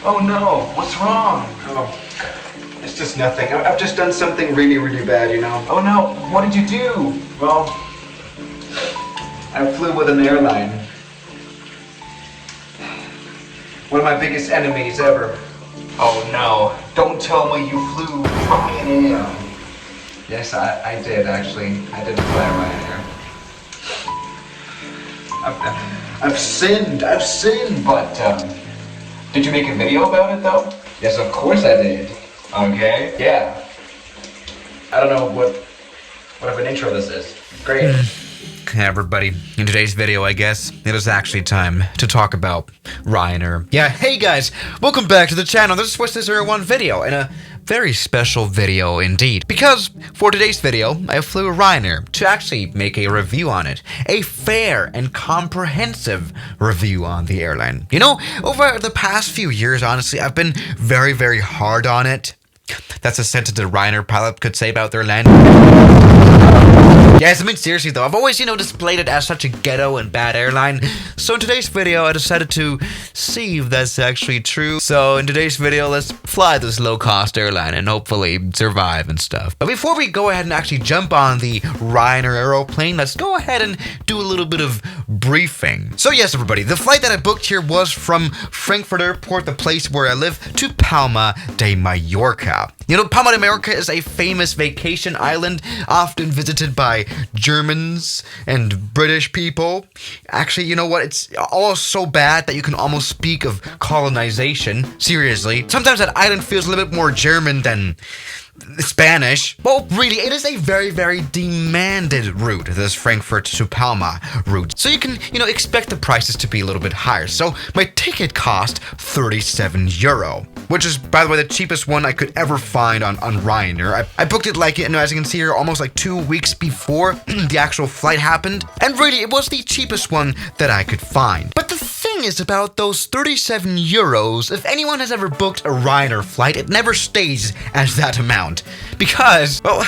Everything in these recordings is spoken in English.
Oh no, what's wrong? Oh, it's just nothing. I've just done something really, really bad, you know? Oh no, what did you do? Well, I flew with an airline. One of my biggest enemies ever. Oh no, don't tell me you flew Ryanair. Yes, I did actually. I did fly Ryanair. I've sinned. But, did you make a video about it though? Yes, of course I did. Okay. Yeah. I don't know what of an intro this is. Great. Hey everybody, in today's video I guess, it is actually time to talk about Ryanair. Yeah, hey guys, welcome back to the channel. This is What's This Air One video, and a very special video indeed. Because for today's video, I flew Ryanair to actually make a review on it. A fair and comprehensive review on the airline. You know, over the past few years, honestly, I've been very, very hard on it. That's a sentence a Ryanair pilot could say about their landing. Yes, I mean seriously though, I've always, displayed it as such a ghetto and bad airline. So in today's video, I decided to see if that's actually true. So in today's video, let's fly this low-cost airline and hopefully survive and stuff. But before we go ahead and actually jump on the Ryanair aeroplane, let's go ahead and do a little bit of briefing. So yes, everybody, the flight that I booked here was from Frankfurt Airport, the place where I live, to Palma de Mallorca. You know, Palma de Mallorca is a famous vacation island, often visited by Germans and British people. Actually, you know what? It's all so bad that you can almost speak of colonization. Seriously. Sometimes that island feels a little bit more German than Spanish. Well, really, it is a very, very demanded route, this Frankfurt to Palma route. So you can, expect the prices to be a little bit higher. So my ticket cost €37, which is, by the way, the cheapest one I could ever find on Ryanair. I booked it as you can see here, almost like 2 weeks before the actual flight happened. And really, it was the cheapest one that I could find. But the thing is about those €37, if anyone has ever booked a Ryanair flight, it never stays as that amount. Because, well,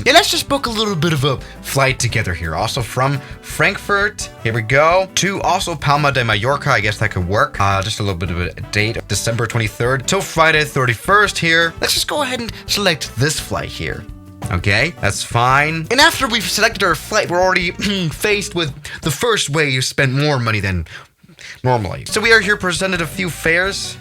yeah, let's just book a little bit of a flight together here. Also from Frankfurt, here we go, to also Palma de Mallorca. I guess that could work. Just a little bit of a date, December 23rd till Friday 31st here. Let's just go ahead and select this flight here. Okay, that's fine. And after we've selected our flight, we're already faced with the first way you spend more money than normally. So we are here presented a few fares.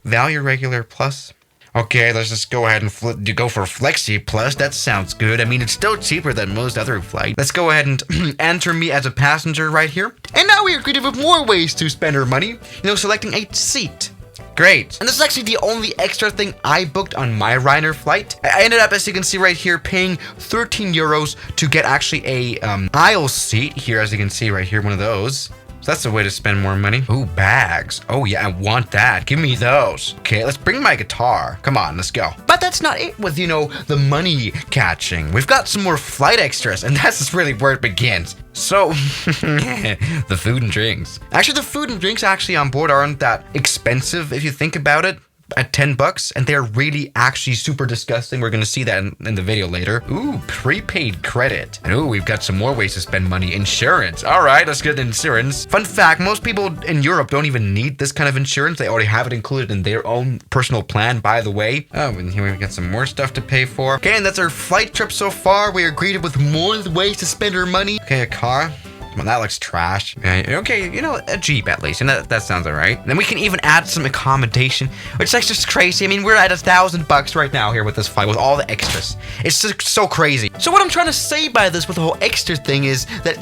Value regular plus. Okay, let's just go ahead and go for Flexi Plus. That sounds good. I mean, it's still cheaper than most other flights. Let's go ahead and enter me as a passenger right here. And now we are greeted with more ways to spend our money. Selecting a seat. Great. And this is actually the only extra thing I booked on my Ryanair flight. I ended up, as you can see right here, paying €13 to get actually a aisle seat here, as you can see right here, one of those. So that's a way to spend more money. Ooh, bags. Oh yeah, I want that. Give me those. Okay, let's bring my guitar. Come on, let's go. But that's not it with, the money catching. We've got some more flight extras, and that's really where it begins. So, the food and drinks. Actually, the food and drinks actually on board aren't that expensive if you think about it. At $10, and they're really actually super disgusting. We're gonna see that in the video later. Ooh, prepaid credit. And ooh, we've got some more ways to spend money. Insurance. All right, let's get insurance. Fun fact, most people in Europe don't even need this kind of insurance. They already have it included in their own personal plan, by the way. Oh, and here we've got some more stuff to pay for. Okay, and that's our flight trip so far. We are greeted with more ways to spend our money. Okay, a car. Well, that looks trash. Okay, a Jeep at least, and that sounds all right. Then we can even add some accommodation, which is just crazy. I mean, we're at $1,000 right now here with this flight, with all the extras. It's just so crazy. So what I'm trying to say by this with the whole extra thing is that,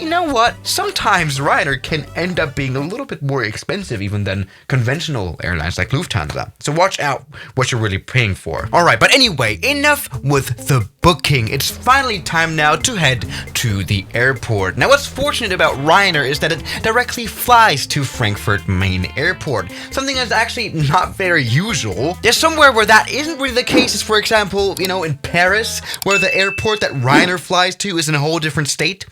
sometimes Ryanair can end up being a little bit more expensive even than conventional airlines like Lufthansa. So watch out what you're really paying for. All right, but anyway, enough with the booking. It's finally time now to head to the airport. Now, what's fortunate about Ryanair is that it directly flies to Frankfurt main airport, something that's actually not very usual. There's somewhere where that isn't really the case is, for example, in Paris, where the airport that Ryanair flies to is in a whole different state,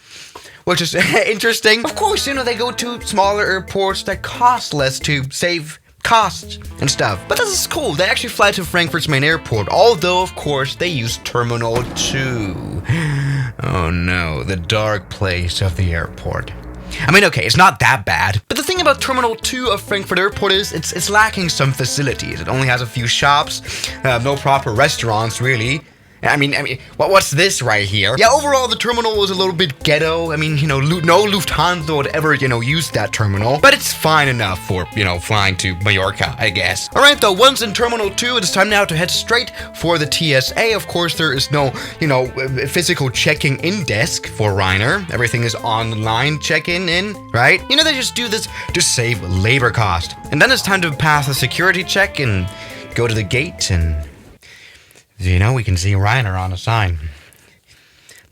which is interesting. Of course, they go to smaller airports that cost less to save costs and stuff. But this is cool. They actually fly to Frankfurt's main airport, although, of course, they use Terminal 2. Oh no, the dark place of the airport. I mean, okay, it's not that bad. But the thing about Terminal 2 of Frankfurt Airport is it's lacking some facilities. It only has a few shops, no proper restaurants, really. I mean, what's this right here? Yeah, overall, the terminal was a little bit ghetto. I mean, no Lufthansa would ever, use that terminal. But it's fine enough for, flying to Mallorca, I guess. All right, though, once in Terminal 2, it is time now to head straight for the TSA. Of course, there is no, physical checking in desk for Ryanair. Everything is online check-in, right? They just do this to save labor cost. And then it's time to pass a security check and go to the gate and... we can see Ryanair on a sign.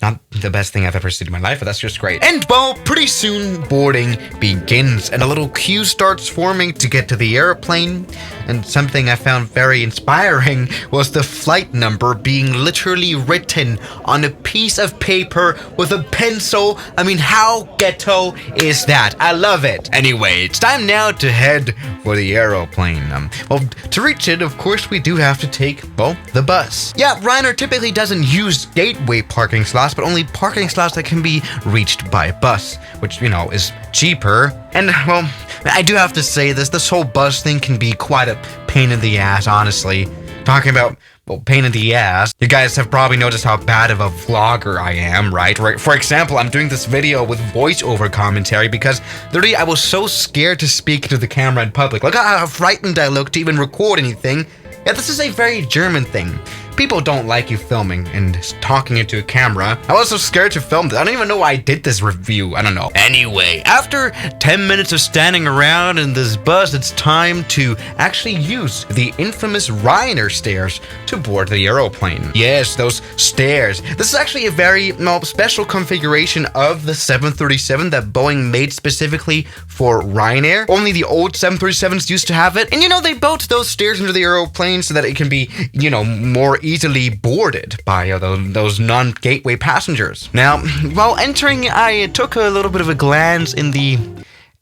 Not the best thing I've ever seen in my life, but that's just great. And, well, pretty soon, boarding begins, and a little queue starts forming to get to the airplane. And something I found very inspiring was the flight number being literally written on a piece of paper with a pencil. I mean, how ghetto is that? I love it. Anyway, it's time now to head for the aeroplane. Well, to reach it, of course, we do have to take, well, the bus. Yeah, Ryanair typically doesn't use gateway parking slots, but only parking slots that can be reached by bus, which, is cheaper. And, well, I do have to say this whole bus thing can be quite a pain in the ass, honestly. Talking about, well, pain in the ass, you guys have probably noticed how bad of a vlogger I am, right? For example, I'm doing this video with voiceover commentary because literally I was so scared to speak to the camera in public. Look how frightened I look to even record anything. Yeah, this is a very German thing. People don't like you filming and talking into a camera. I was so scared to film this. I don't even know why I did this review. I don't know. Anyway, after 10 minutes of standing around in this bus, it's time to actually use the infamous Ryanair stairs to board the aeroplane. Yes, those stairs. This is actually a very special configuration of the 737 that Boeing made specifically for Ryanair. Only the old 737s used to have it. And they built those stairs into the aeroplane so that it can be, more easily boarded by those non-gateway passengers. Now, while entering, I took a little bit of a glance in the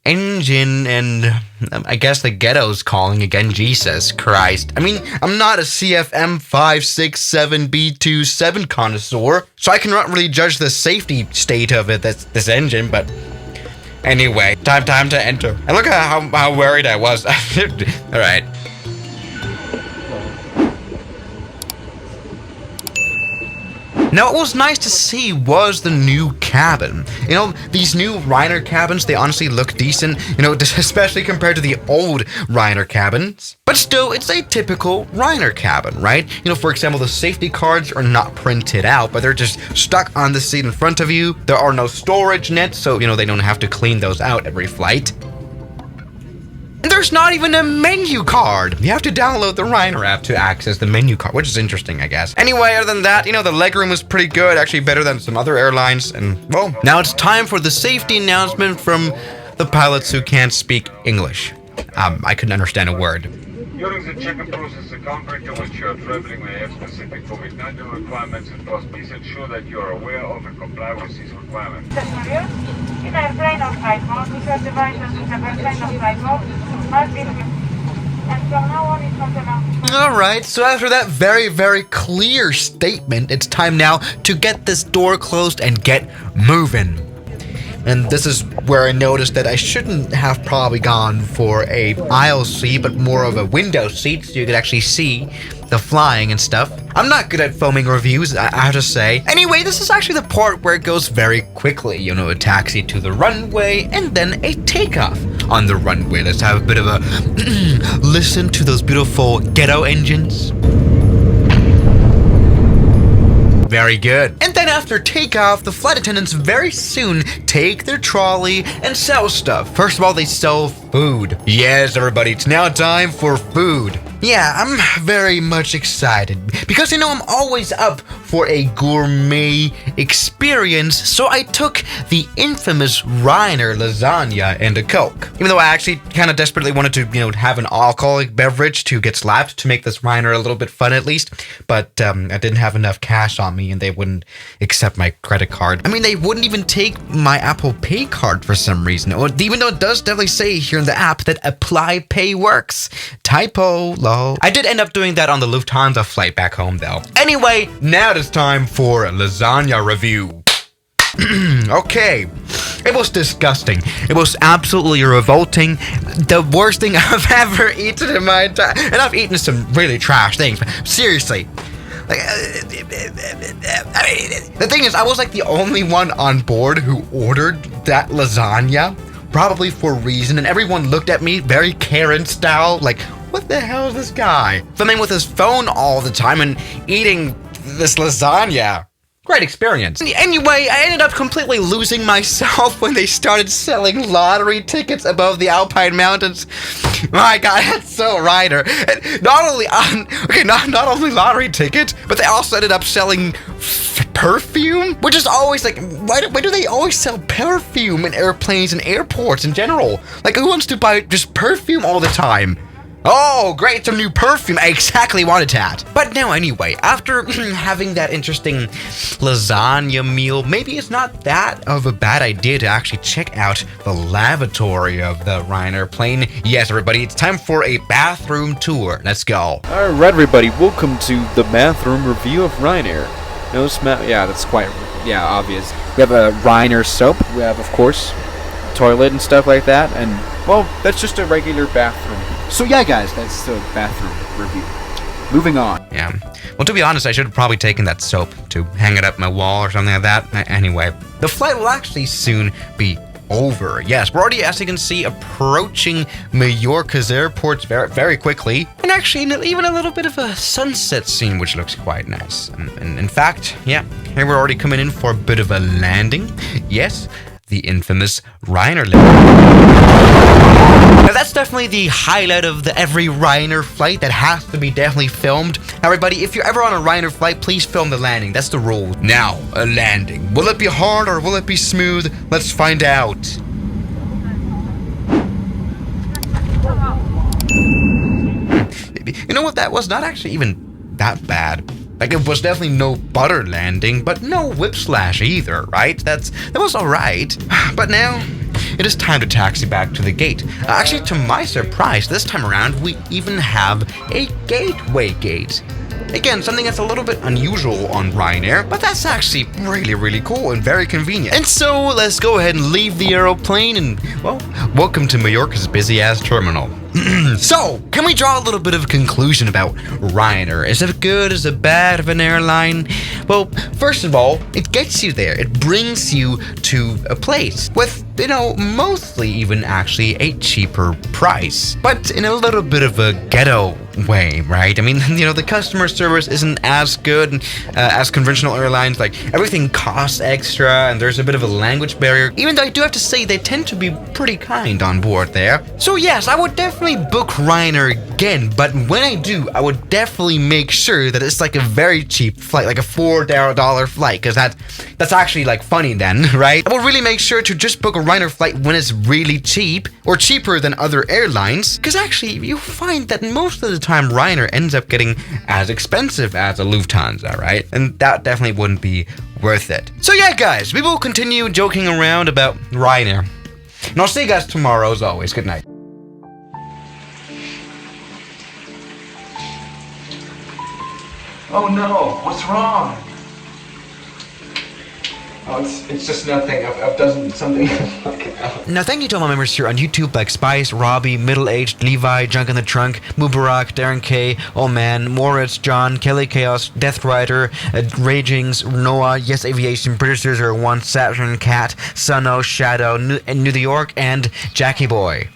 engine, and I guess the ghetto's calling again. Jesus Christ. I mean, I'm not a CFM 567B27 connoisseur, so I cannot really judge the safety state of it, this engine, but anyway, time to enter. And look at how worried I was. All right. Now, what was nice to see was the new cabin. These new Ryanair cabins, they honestly look decent, especially compared to the old Ryanair cabins. But still, it's a typical Ryanair cabin, right? For example, the safety cards are not printed out, but they're just stuck on the seat in front of you. There are no storage nets, so, they don't have to clean those out every flight. And there's not even a menu card. You have to download the Ryanair app to access the menu card, which is interesting, I guess. Anyway, other than that, the legroom was pretty good, actually better than some other airlines. And, well, now it's time for the safety announcement from the pilots who can't speak English. I couldn't understand a word. During the check-in process, the country to which you are traveling may have specific COVID-19 requirements, and thus please ensure that you are aware of and comply with these requirements. In airplane or flight mode, we have devices with airplane or flight mode must be and from now on it's not allowed. Alright, so after that very, very clear statement, it's time now to get this door closed and get moving. And this is where I noticed that I shouldn't have probably gone for a aisle seat, but more of a window seat so you could actually see the flying and stuff. I'm not good at filming reviews, I have to say. Anyway, this is actually the part where it goes very quickly. A taxi to the runway and then a takeoff on the runway. Let's have a bit of a listen to those beautiful ghetto engines. Very good. And then after takeoff, the flight attendants very soon take their trolley and sell stuff. First of all, they sell food. Yes, everybody, it's now time for food. Yeah, I'm very much excited because, I'm always up for a gourmet experience, so I took the infamous Ryanair lasagna and a Coke. Even though I actually kind of desperately wanted to, have an alcoholic beverage to get slapped to make this Ryanair a little bit fun at least, but I didn't have enough cash on me and they wouldn't accept my credit card. I mean, they wouldn't even take my Apple Pay card for some reason, even though it does definitely say here in the app that Apply Pay works. Typo, lol. I did end up doing that on the Lufthansa flight back home though. Anyway, now it is time for a lasagna review. Okay. It was disgusting. It was absolutely revolting. The worst thing I've ever eaten in my entire... And I've eaten some really trash things, but seriously. Like, I mean, the thing is, I was like the only one on board who ordered that lasagna, probably for a reason, and everyone looked at me very Karen style, like, what the hell is this guy? Filming with his phone all the time and eating this lasagna. Great experience. Anyway, I ended up completely losing myself when they started selling lottery tickets above the Alpine Mountains. My God, that's so Ryanair. Not only lottery tickets, but they also ended up selling perfume, which is always like, why do they always sell perfume in airplanes and airports in general? Like, who wants to buy just perfume all the time? Oh, great, it's a new perfume. I exactly wanted that. But now anyway, after having that interesting lasagna meal, maybe it's not that of a bad idea to actually check out the lavatory of the Ryanair plane. Yes, everybody, it's time for a bathroom tour. Let's go. Alright, everybody, welcome to the bathroom review of Ryanair. No smell. Yeah, that's quite obvious. We have a Ryanair soap. We have, of course, toilet and stuff like that. And, well, that's just a regular bathroom. So yeah, guys, that's the bathroom review. Moving on. Yeah. Well, to be honest, I should have probably taken that soap to hang it up my wall or something like that. Anyway, the flight will actually soon be over. Yes, we're already, as you can see, approaching Mallorca's airports very, very quickly. And actually, even a little bit of a sunset scene, which looks quite nice. And in fact, yeah, here we're already coming in for a bit of a landing. Yes, the infamous Ryanair Landing. Now that's definitely the highlight of every Ryanair flight that has to be definitely filmed. Everybody, if you're ever on a Ryanair flight, please film the landing. That's the rule. Now, a landing. Will it be hard or will it be smooth? Let's find out. You know what? That was not actually even that bad. Like, it was definitely no butter landing, but no whipslash either, right? That was alright. But now, it is time to taxi back to the gate. Actually, to my surprise, this time around, we even have a gateway gate. Again, something that's a little bit unusual on Ryanair, but that's actually really, really cool and very convenient. And so, let's go ahead and leave the aeroplane and, well, welcome to Mallorca's busy-ass terminal. So, can we draw a little bit of a conclusion about Ryanair? Is it good? Is it bad of an airline? Well, first of all, it gets you there. It brings you to a place with, you know, mostly even actually a cheaper price, but in a little bit of a ghetto way, right? I mean, you know, the customer service isn't as good as conventional airlines. Like, everything costs extra and there's a bit of a language barrier, even though I do have to say they tend to be pretty kind on board there. So yes, I would definitely book Ryanair again, but when I do, I would definitely make sure that it's like a very cheap flight, like a $4 flight, because that's actually like funny then, right? I will really make sure to just book a Ryanair flight when it's really cheap, or cheaper than other airlines, because actually you find that most of the time Ryanair ends up getting as expensive as a Lufthansa, right? And that definitely wouldn't be worth it. So yeah, guys, we will continue joking around about Ryanair. And I'll see you guys tomorrow as always. Good night. Oh no, what's wrong? Oh, it's just nothing. I've done something. Now, thank you to all my members here on YouTube like Spice, Robbie, Middle Aged, Levi, Junk in the Trunk, Mubarak, Darren K, Oh Man, Moritz, John, Kelly Chaos, Death Rider, Ragings, Noah, Yes Aviation, British 001, Saturn, Cat, Sunno, Shadow, New York, and Jackie Boy.